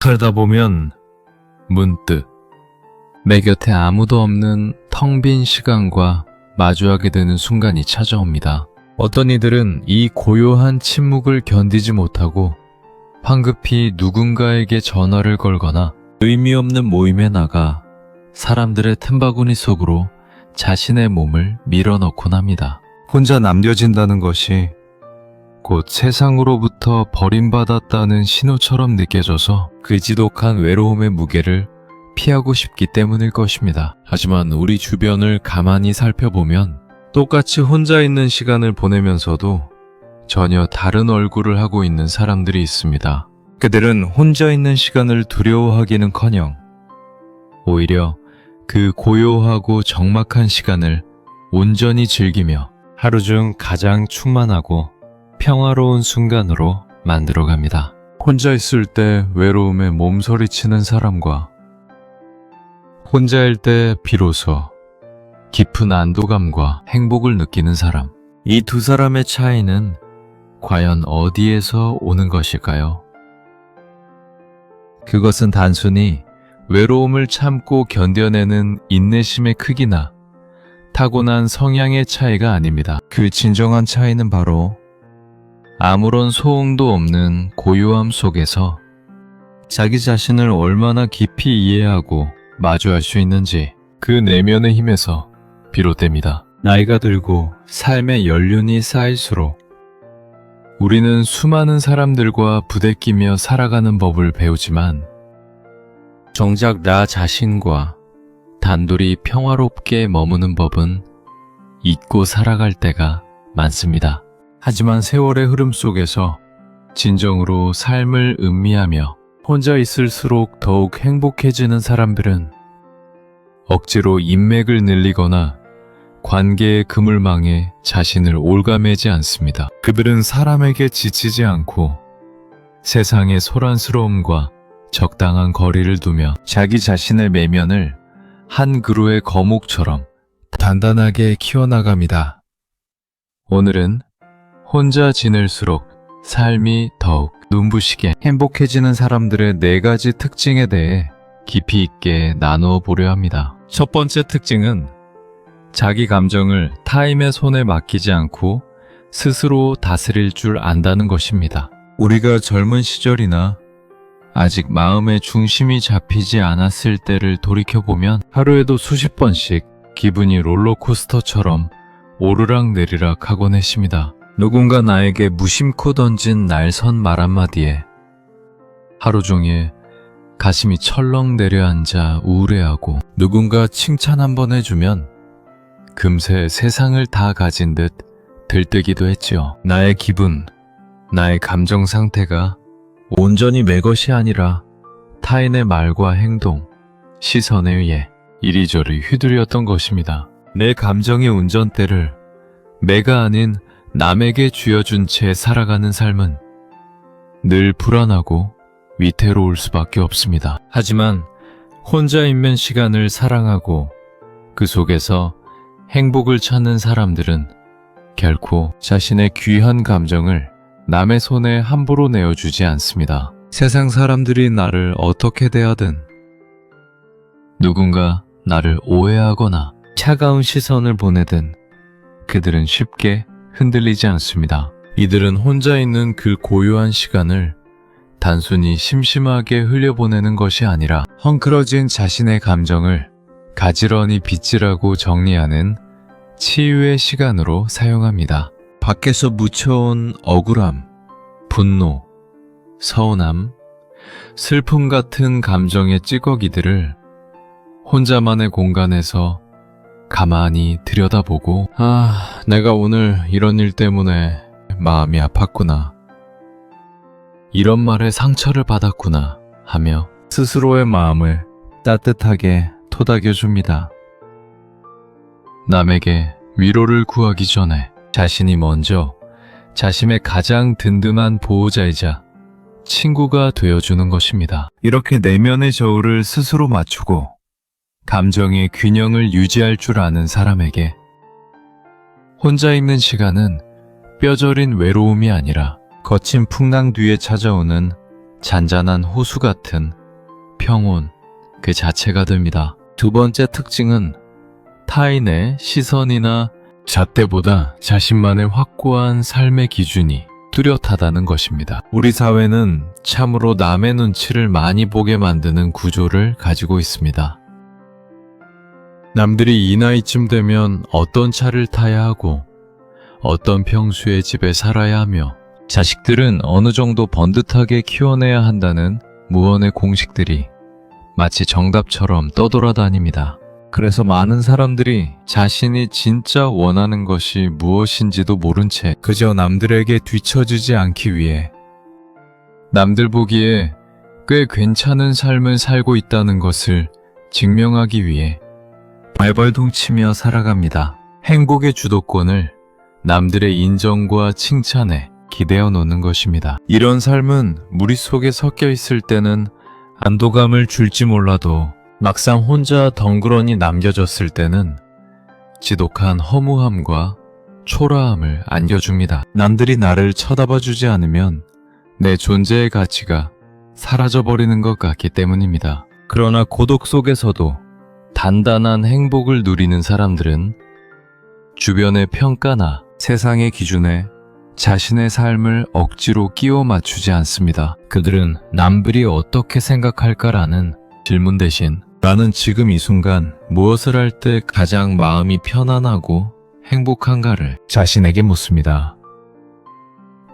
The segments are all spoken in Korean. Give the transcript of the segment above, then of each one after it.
살다 보면 문득 내 곁에 아무도 없는 텅 빈 시간과 마주하게 되는 순간이 찾아옵니다. 어떤 이들은 이 고요한 침묵을 견디지 못하고 황급히 누군가에게 전화를 걸거나 의미 없는 모임에 나가 사람들의 틈바구니 속으로 자신의 몸을 밀어넣곤 합니다. 혼자 남겨진다는 것이 곧 세상으로부터 버림받았다는 신호처럼 느껴져서 그 지독한 외로움의 무게를 피하고 싶기 때문일 것입니다. 하지만 우리 주변을 가만히 살펴보면 똑같이 혼자 있는 시간을 보내면서도 전혀 다른 얼굴을 하고 있는 사람들이 있습니다. 그들은 혼자 있는 시간을 두려워하기는커녕 오히려 그 고요하고 적막한 시간을 온전히 즐기며 하루 중 가장 충만하고 평화로운 순간으로 만들어갑니다. 혼자 있을 때 외로움에 몸서리치는 사람과 혼자일 때 비로소 깊은 안도감과 행복을 느끼는 사람, 이 두 사람의 차이는 과연 어디에서 오는 것일까요? 그것은 단순히 외로움을 참고 견뎌내는 인내심의 크기나 타고난 성향의 차이가 아닙니다. 그 진정한 차이는 바로 아무런 소음도 없는 고요함 속에서 자기 자신을 얼마나 깊이 이해하고 마주할 수 있는지 그 내면의 힘에서 비롯됩니다. 나이가 들고 삶의 연륜이 쌓일수록 우리는 수많은 사람들과 부대끼며 살아가는 법을 배우지만 정작 나 자신과 단둘이 평화롭게 머무는 법은 잊고 살아갈 때가 많습니다. 하지만 세월의 흐름 속에서 진정으로 삶을 음미하며 혼자 있을수록 더욱 행복해지는 사람들은 억지로 인맥을 늘리거나 관계의 그물망에 자신을 올가매지 않습니다. 그들은 사람에게 지치지 않고 세상의 소란스러움과 적당한 거리를 두며 자기 자신의 내면을 한 그루의 거목처럼 단단하게 키워나갑니다. 오늘은 혼자 지낼수록 삶이 더욱 눈부시게 행복해지는 사람들의 4가지 특징에 대해 깊이 있게 나누어 보려 합니다. 첫 번째 특징은 자기 감정을 타인의 손에 맡기지 않고 스스로 다스릴 줄 안다는 것입니다. 우리가 젊은 시절이나 아직 마음의 중심이 잡히지 않았을 때를 돌이켜보면 하루에도 수십 번씩 기분이 롤러코스터처럼 오르락내리락 하곤 했습니다. 누군가 나에게 무심코 던진 날선 말 한마디에 하루 종일 가슴이 철렁 내려앉아 우울해하고 누군가 칭찬 한번 해주면 금세 세상을 다 가진 듯 들뜨기도 했지요. 나의 기분, 나의 감정 상태가 온전히 내 것이 아니라 타인의 말과 행동, 시선에 의해 이리저리 휘둘렸던 것입니다. 내 감정의 운전대를 내가 아닌 남에게 쥐어준 채 살아가는 삶은 늘 불안하고 위태로울 수밖에 없습니다. 하지만 혼자 있는 시간을 사랑하고 그 속에서 행복을 찾는 사람들은 결코 자신의 귀한 감정을 남의 손에 함부로 내어주지 않습니다. 세상 사람들이 나를 어떻게 대하든 누군가 나를 오해하거나 차가운 시선을 보내든 그들은 쉽게 흔들리지 않습니다. 이들은 혼자 있는 그 고요한 시간을 단순히 심심하게 흘려보내는 것이 아니라 헝클어진 자신의 감정을 가지런히 빗질하고 정리하는 치유의 시간으로 사용합니다. 밖에서 묻혀온 억울함, 분노, 서운함, 슬픔 같은 감정의 찌꺼기들을 혼자만의 공간에서 가만히 들여다보고 내가 오늘 이런 일 때문에 마음이 아팠구나. 이런 말에 상처를 받았구나 하며 스스로의 마음을 따뜻하게 토닥여줍니다. 남에게 위로를 구하기 전에 자신이 먼저 자신의 가장 든든한 보호자이자 친구가 되어주는 것입니다. 이렇게 내면의 저울을 스스로 맞추고 감정의 균형을 유지할 줄 아는 사람에게 혼자 있는 시간은 뼈저린 외로움이 아니라 거친 풍랑 뒤에 찾아오는 잔잔한 호수 같은 평온 그 자체가 됩니다. 두 번째 특징은 타인의 시선이나 잣대보다 자신만의 확고한 삶의 기준이 뚜렷하다는 것입니다. 우리 사회는 참으로 남의 눈치를 많이 보게 만드는 구조를 가지고 있습니다. 남들이 이 나이쯤 되면 어떤 차를 타야 하고 어떤 평수의 집에 살아야 하며 자식들은 어느 정도 번듯하게 키워내야 한다는 무언의 공식들이 마치 정답처럼 떠돌아다닙니다. 그래서 많은 사람들이 자신이 진짜 원하는 것이 무엇인지도 모른 채 그저 남들에게 뒤처지지 않기 위해 남들 보기에 꽤 괜찮은 삶을 살고 있다는 것을 증명하기 위해 발버둥치며 살아갑니다. 행복의 주도권을 남들의 인정과 칭찬에 기대어 놓는 것입니다. 이런 삶은 무리 속에 섞여 있을 때는 안도감을 줄지 몰라도 막상 혼자 덩그러니 남겨졌을 때는 지독한 허무함과 초라함을 안겨줍니다. 남들이 나를 쳐다봐주지 않으면 내 존재의 가치가 사라져버리는 것 같기 때문입니다. 그러나 고독 속에서도 단단한 행복을 누리는 사람들은 주변의 평가나 세상의 기준에 자신의 삶을 억지로 끼워 맞추지 않습니다. 그들은 남들이 어떻게 생각할까라는 질문 대신 나는 지금 이 순간 무엇을 할 때 가장 마음이 편안하고 행복한가를 자신에게 묻습니다.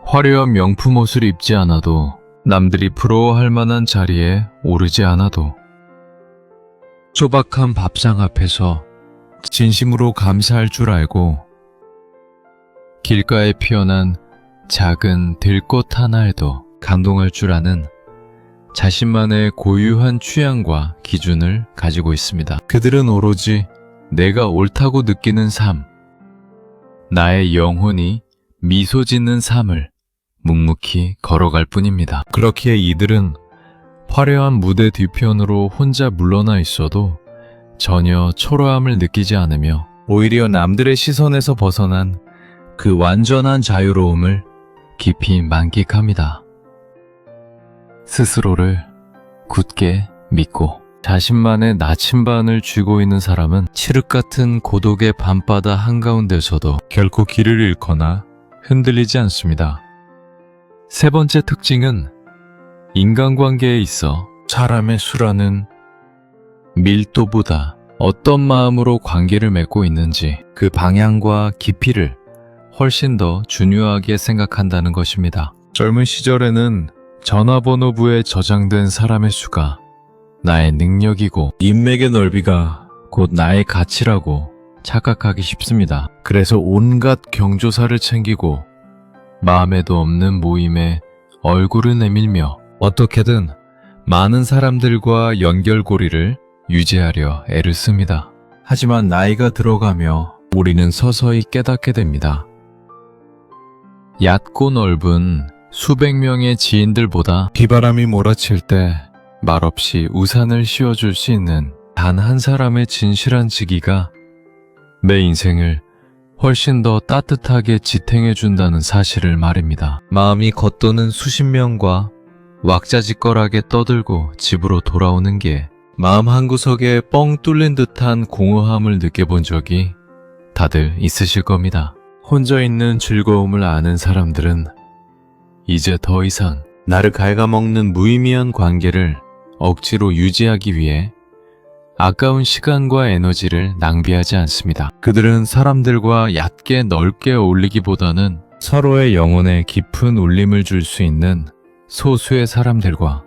화려한 명품 옷을 입지 않아도 남들이 부러워할 만한 자리에 오르지 않아도 소박한 밥상 앞에서 진심으로 감사할 줄 알고 길가에 피어난 작은 들꽃 하나에도 감동할 줄 아는 자신만의 고유한 취향과 기준을 가지고 있습니다. 그들은 오로지 내가 옳다고 느끼는 삶, 나의 영혼이 미소 짓는 삶을 묵묵히 걸어갈 뿐입니다. 그렇기에 이들은 화려한 무대 뒤편으로 혼자 물러나 있어도 전혀 초라함을 느끼지 않으며 오히려 남들의 시선에서 벗어난 그 완전한 자유로움을 깊이 만끽합니다. 스스로를 굳게 믿고 자신만의 나침반을 쥐고 있는 사람은 칠흑 같은 고독의 밤바다 한가운데서도 결코 길을 잃거나 흔들리지 않습니다. 세 번째 특징은 인간관계에 있어 사람의 수라는 밀도보다 어떤 마음으로 관계를 맺고 있는지 그 방향과 깊이를 훨씬 더 중요하게 생각한다는 것입니다. 젊은 시절에는 전화번호부에 저장된 사람의 수가 나의 능력이고 인맥의 넓이가 곧 나의 가치라고 착각하기 쉽습니다. 그래서 온갖 경조사를 챙기고 마음에도 없는 모임에 얼굴을 내밀며 어떻게든 많은 사람들과 연결고리를 유지하려 애를 씁니다. 하지만 나이가 들어가며 우리는 서서히 깨닫게 됩니다. 얕고 넓은 수백 명의 지인들보다 비바람이 몰아칠 때 말없이 우산을 씌워줄 수 있는 단 한 사람의 진실한 지기가 내 인생을 훨씬 더 따뜻하게 지탱해준다는 사실을 말입니다. 마음이 겉도는 수십 명과 왁자지껄하게 떠들고 집으로 돌아오는 게 마음 한구석에 뻥 뚫린 듯한 공허함을 느껴본 적이 다들 있으실 겁니다. 혼자 있는 즐거움을 아는 사람들은 이제 더 이상 나를 갉아먹는 무의미한 관계를 억지로 유지하기 위해 아까운 시간과 에너지를 낭비하지 않습니다. 그들은 사람들과 얕게 넓게 어울리기보다는 서로의 영혼에 깊은 울림을 줄 수 있는 소수의 사람들과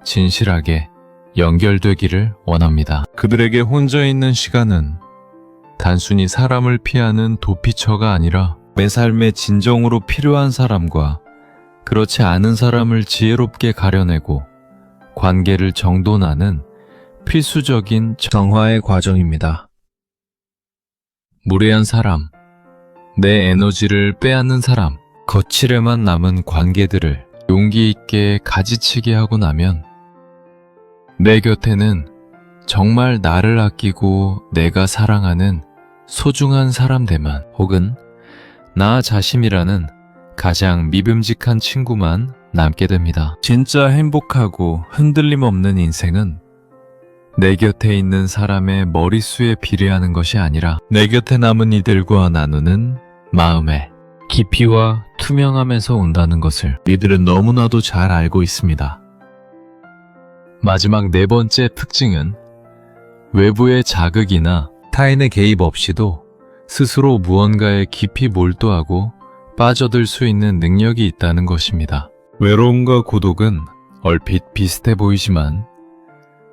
진실하게 연결되기를 원합니다. 그들에게 혼자 있는 시간은 단순히 사람을 피하는 도피처가 아니라 내 삶에 진정으로 필요한 사람과 그렇지 않은 사람을 지혜롭게 가려내고 관계를 정돈하는 필수적인 정화의 과정입니다. 무례한 사람, 내 에너지를 빼앗는 사람, 거칠에만 남은 관계들을 용기 있게 가지치게 하고 나면 내 곁에는 정말 나를 아끼고 내가 사랑하는 소중한 사람들만 혹은 나 자신이라는 가장 믿음직한 친구만 남게 됩니다. 진짜 행복하고 흔들림 없는 인생은 내 곁에 있는 사람의 머릿수에 비례하는 것이 아니라 내 곁에 남은 이들과 나누는 마음의 깊이와 투명함에서 온다는 것을 이들은 너무나도 잘 알고 있습니다. 마지막 네 번째 특징은 외부의 자극이나 타인의 개입 없이도 스스로 무언가에 깊이 몰두하고 빠져들 수 있는 능력이 있다는 것입니다. 외로움과 고독은 얼핏 비슷해 보이지만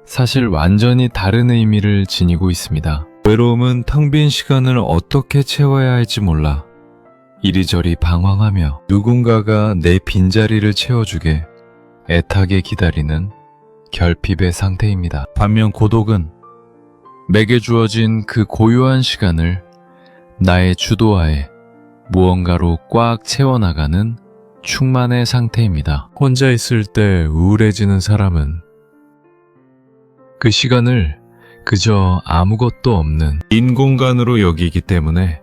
사실 완전히 다른 의미를 지니고 있습니다. 외로움은 텅 빈 시간을 어떻게 채워야 할지 몰라 이리저리 방황하며 누군가가 내 빈자리를 채워주게 애타게 기다리는 결핍의 상태입니다. 반면 고독은 내게 주어진 그 고요한 시간을 나의 주도하에 무언가로 꽉 채워나가는 충만의 상태입니다. 혼자 있을 때 우울해지는 사람은 그 시간을 그저 아무것도 없는 빈 공간으로 여기기 때문에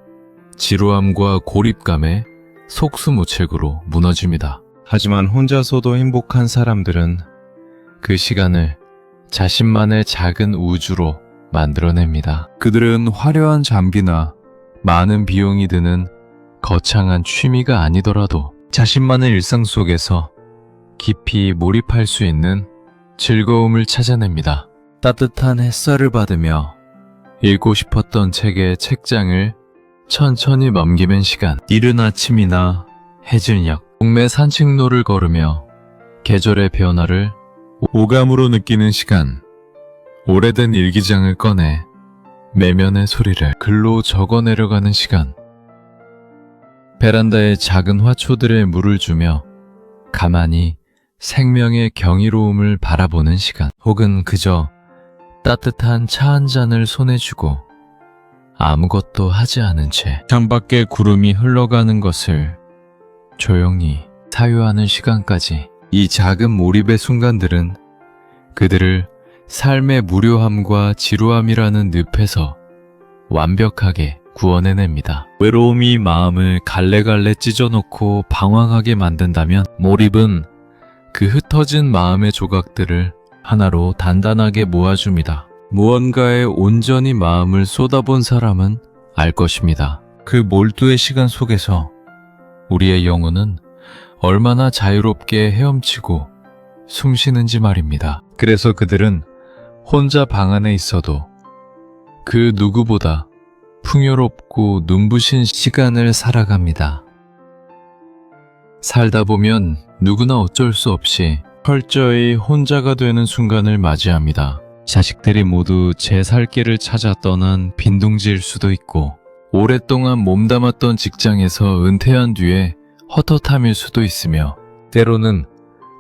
지루함과 고립감에 속수무책으로 무너집니다. 하지만 혼자서도 행복한 사람들은 그 시간을 자신만의 작은 우주로 만들어냅니다. 그들은 화려한 장비나 많은 비용이 드는 거창한 취미가 아니더라도 자신만의 일상 속에서 깊이 몰입할 수 있는 즐거움을 찾아냅니다. 따뜻한 햇살을 받으며 읽고 싶었던 책의 책장을 천천히 넘기는 시간, 이른 아침이나 해질녘, 동네 산책로를 걸으며 계절의 변화를 오감으로 느끼는 시간, 오래된 일기장을 꺼내 매면의 소리를 글로 적어 내려가는 시간, 베란다에 작은 화초들에 물을 주며 가만히 생명의 경이로움을 바라보는 시간, 혹은 그저 따뜻한 차 한 잔을 손에 쥐고 아무것도 하지 않은 채 창밖에 구름이 흘러가는 것을 조용히 사유하는 시간까지, 이 작은 몰입의 순간들은 그들을 삶의 무료함과 지루함이라는 늪에서 완벽하게 구원해냅니다. 외로움이 마음을 갈래갈래 찢어놓고 방황하게 만든다면 몰입은 그 흩어진 마음의 조각들을 하나로 단단하게 모아줍니다. 무언가에 온전히 마음을 쏟아본 사람은 알 것입니다. 그 몰두의 시간 속에서 우리의 영혼은 얼마나 자유롭게 헤엄치고 숨쉬는지 말입니다. 그래서 그들은 혼자 방 안에 있어도 그 누구보다 풍요롭고 눈부신 시간을 살아갑니다. 살다 보면 누구나 어쩔 수 없이 철저히 혼자가 되는 순간을 맞이합니다. 자식들이 모두 제 살 길을 찾아 떠난 빈둥지일 수도 있고, 오랫동안 몸담았던 직장에서 은퇴한 뒤에 헛헛함일 수도 있으며, 때로는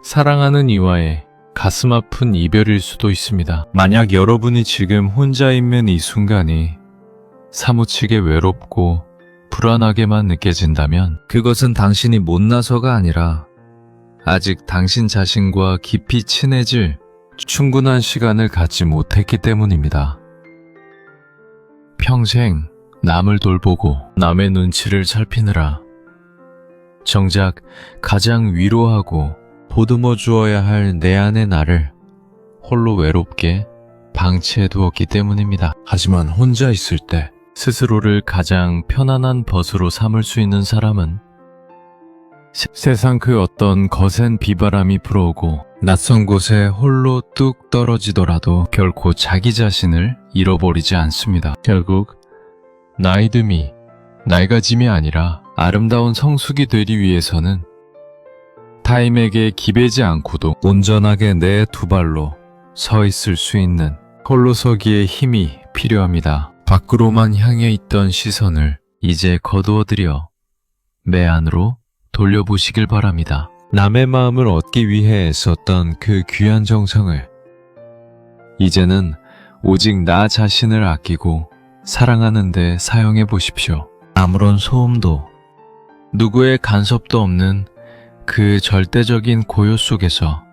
사랑하는 이와의 가슴 아픈 이별일 수도 있습니다. 만약 여러분이 지금 혼자 있는 이 순간이 사무치게 외롭고 불안하게만 느껴진다면 그것은 당신이 못나서가 아니라 아직 당신 자신과 깊이 친해질 충분한 시간을 갖지 못했기 때문입니다. 평생 남을 돌보고 남의 눈치를 살피느라 정작 가장 위로하고 보듬어 주어야 할 내 안의 나를 홀로 외롭게 방치해 두었기 때문입니다. 하지만 혼자 있을 때 스스로를 가장 편안한 벗으로 삼을 수 있는 사람은 세상 그 어떤 거센 비바람이 불어오고 낯선 곳에 홀로 뚝 떨어지더라도 결코 자기 자신을 잃어버리지 않습니다. 결국 나이듦이 낡아짐이 아니라 아름다운 성숙이 되기 위해서는 타인에게 기대지 않고도 온전하게 내 두 발로 서 있을 수 있는 홀로 서기에 힘이 필요합니다. 밖으로만 향해 있던 시선을 이제 거두어들여 내 안으로 돌려보시길 바랍니다. 남의 마음을 얻기 위해 애썼던 그 귀한 정성을 이제는 오직 나 자신을 아끼고 사랑하는 데 사용해 보십시오. 아무런 소음도 누구의 간섭도 없는 그 절대적인 고요 속에서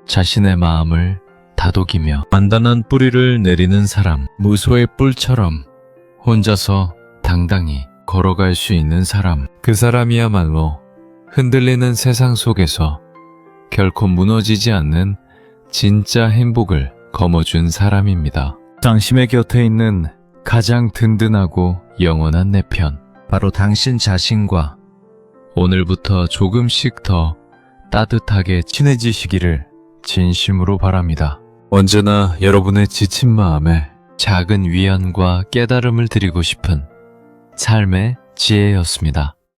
자신의 마음을 다독이며 단단한 뿌리를 내리는 사람, 무소의 뿔처럼 혼자서 당당히 걸어갈 수 있는 사람, 그 사람이야말로 흔들리는 세상 속에서 결코 무너지지 않는 진짜 행복을 거머쥘 사람입니다. 당신의 곁에 있는 가장 든든하고 영원한 내 편, 바로 당신 자신과 오늘부터 조금씩 더 따뜻하게 친해지시기를 진심으로 바랍니다. 언제나 여러분의 지친 마음에 작은 위안과 깨달음을 드리고 싶은 삶의 지혜였습니다.